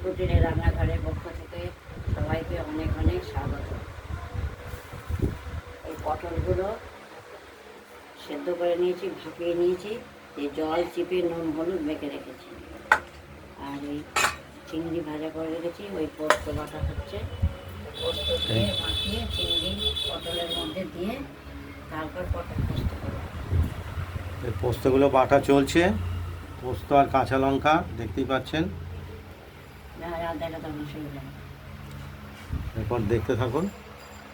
প্রোটিনের রান্নাঘরের পক্ষ থেকে সবাইকে অনেক অনেক স্বাগত। এই পটলগুলো সেদ্ধ করে নিয়েছি, ভাপিয়ে নিয়েছি, এই জল চিপে নুন হলুদ মেখে রেখেছি। আর এই চিংড়ি ভাজা করে রেখেছি, ওই পোস্ত বাটা হচ্ছে, পোস্ত দিয়ে মাখিয়ে চিংড়ি পটলের মধ্যে দিয়ে তারপর পটল পোস্ত করবো। এই পোস্তগুলো বাটা চলছে, পোস্ত আর কাঁচা লঙ্কা দেখতেই পাচ্ছেন। এরপর দেখতে থাকুন।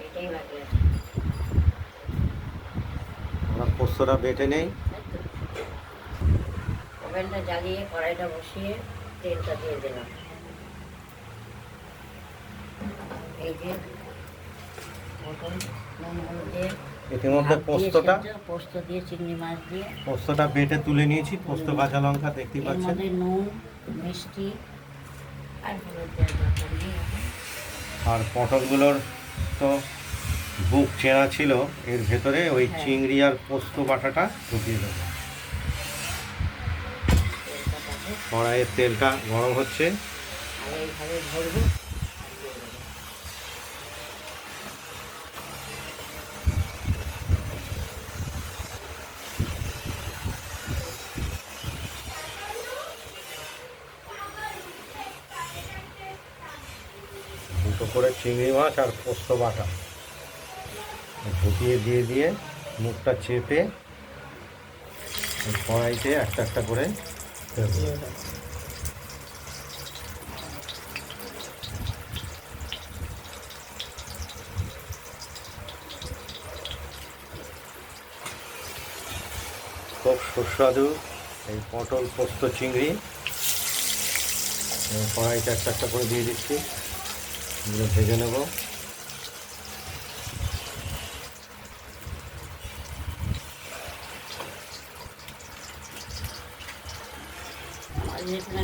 এটাই বাকি আছে। আমরা পোস্তটা বেটে নেই। ওভেনটা জ্বালিয়ে কড়াইটা বসিয়ে তেলটা দিয়ে দিলাম। এই যে পটল নুন হলুদ দিয়ে ইতিমধ্যে পোস্ত দিয়ে চিংড়ি মাছ দিয়ে পোস্তটা বেটে তুলে নিয়েছি। পোস্ত কাঁচা লঙ্কা দেখতেই পাচ্ছেন। নুন মিষ্টি আর হলুদ আর পটলগুলোর তো বুক চেনা ছিল, এর ভেতরে ওই চিংড়ি আর পোস্ত বাটাটা ঢুকিয়ে দেবো। কড়াইয়ের তেলটা গরম হচ্ছে। আর এইভাবে ভরবো। দুটো করে চিংড়ি মাছ আর পোস্ত বাটা ঢুকিয়ে দিয়ে মুখটা চেপে কড়াইতে একটা একটা করে দেবো। খুব সুস্বাদু এই পটল পোস্ত চিংড়ি। কড়াইতে একটা একটা করে দিয়ে দিচ্ছি, এগুলো ভেজে নেব।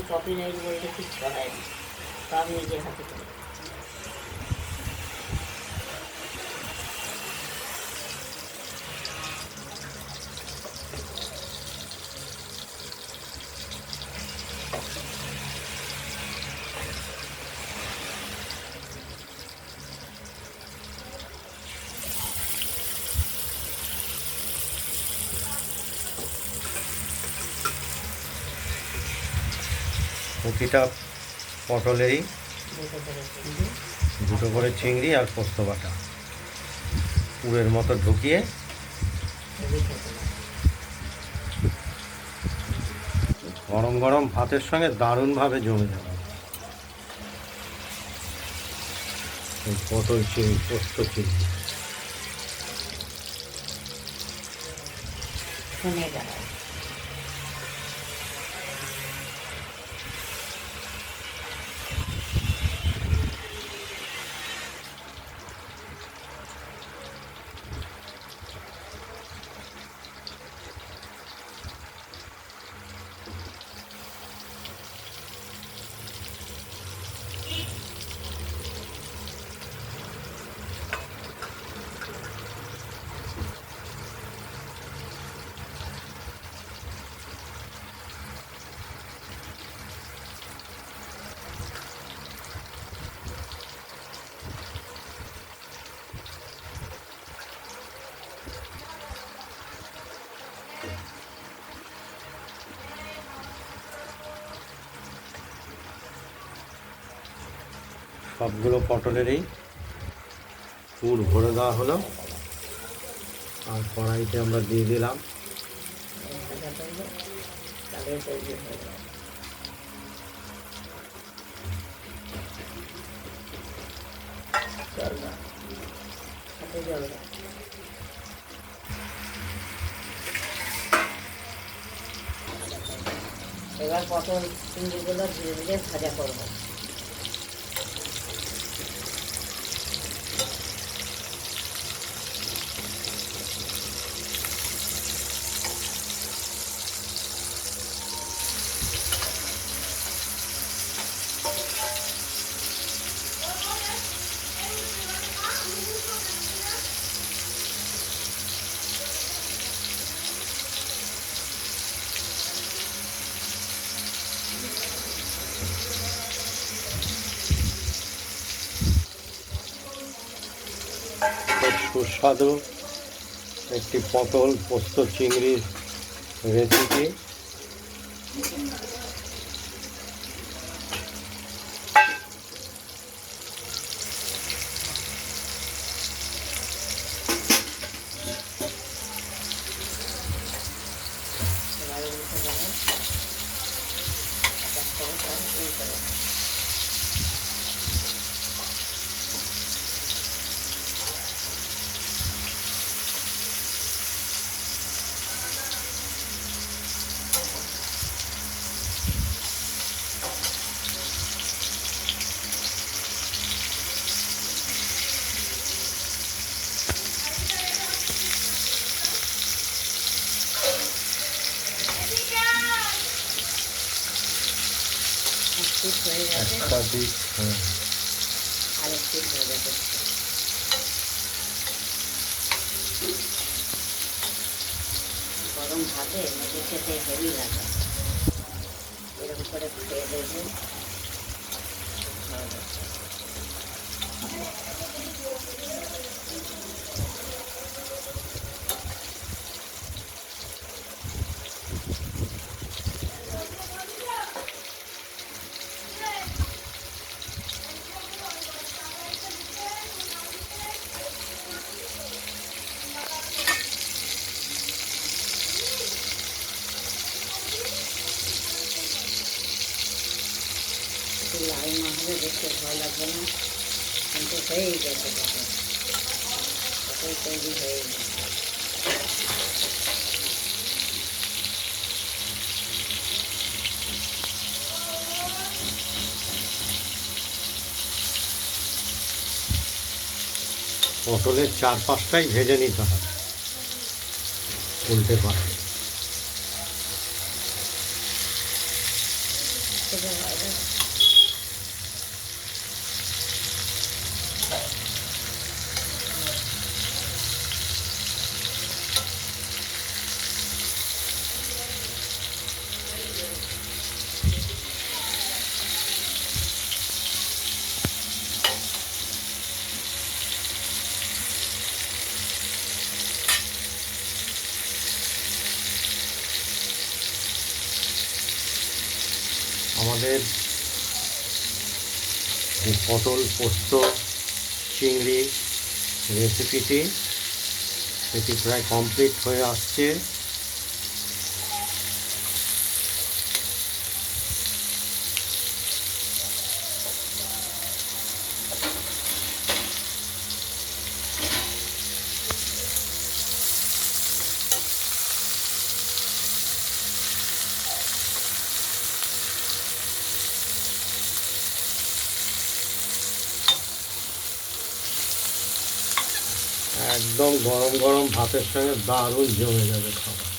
কপিরাইট বলতে কিছু হয় না, সব নিজের হাতে করে। প্রতিটা পটলেরই দুটো করে চিংড়ি আর পোস্ত বাটা পুরের মতো ঢুকিয়ে গরম গরম ভাতের সঙ্গে দারুণভাবে জমে যাবে এই পটল চিংড়ি পোস্ত চিংড়ি। সবগুলো পটলেরই পুর ভরে দেওয়া হলো, আর কড়াইতে আমরা দিয়ে দিলাম এবার পটল চিংড়িগুলো ধীরে ধীরে ভাজা করবো। খুব সুস্বাদু একটি পটল পোস্ত চিংড়ির রেসিপি। একটা দিক আরেকটি ভাজা করছি। গরম ভাতে মেখে খেতে হেভি লাগে, এরকম করে খেয়ে দেখবেন। লাল না হলে দেখতে ভালো লাগবে না, কিন্তু হয়েই গেছে পটল তৈরি হয়ে গেছে। পটলের 4-5টাই ভেজে নিতে হয় উল্টে পাল্টে। আমাদের এই পটল পোস্ত চিংড়ি রেসিপিটি এটি প্রায় কমপ্লিট হয়ে আসছে। একদম গরম গরম ভাতের সঙ্গে দারুণ জমে যাবে খাবার।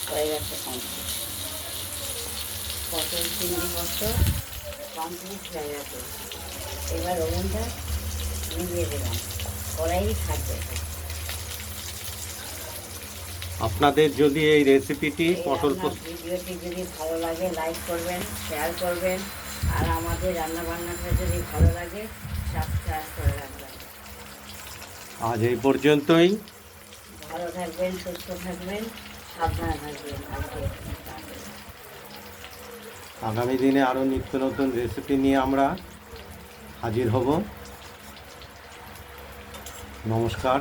হয়ে গেছে কমপ্লিট, পটল চিংড়ি মস্ত কমপ্লিট হয়ে গেছে। এবার ওভেনটা নিভিয়ে দিলাম, কড়াই থাকবে। আপনাদের যদি এই রেসিপিটি পটল পোস্ত ভিডিওটি যদি ভালো লাগে লাইক করবেন, শেয়ার করবেন, আর আমাদের রান্নাবান্নাটা যদি ভালো লাগে সাবস্ক্রাইব করে রাখবেন। আজ এই পর্যন্তই। ভালো থাকবেন, সুস্থ থাকবেন, সাবধানে থাকবেন। আগামী দিনে আরও নিত্য নতুন রেসিপি নিয়ে আমরা হাজির হব। নমস্কার।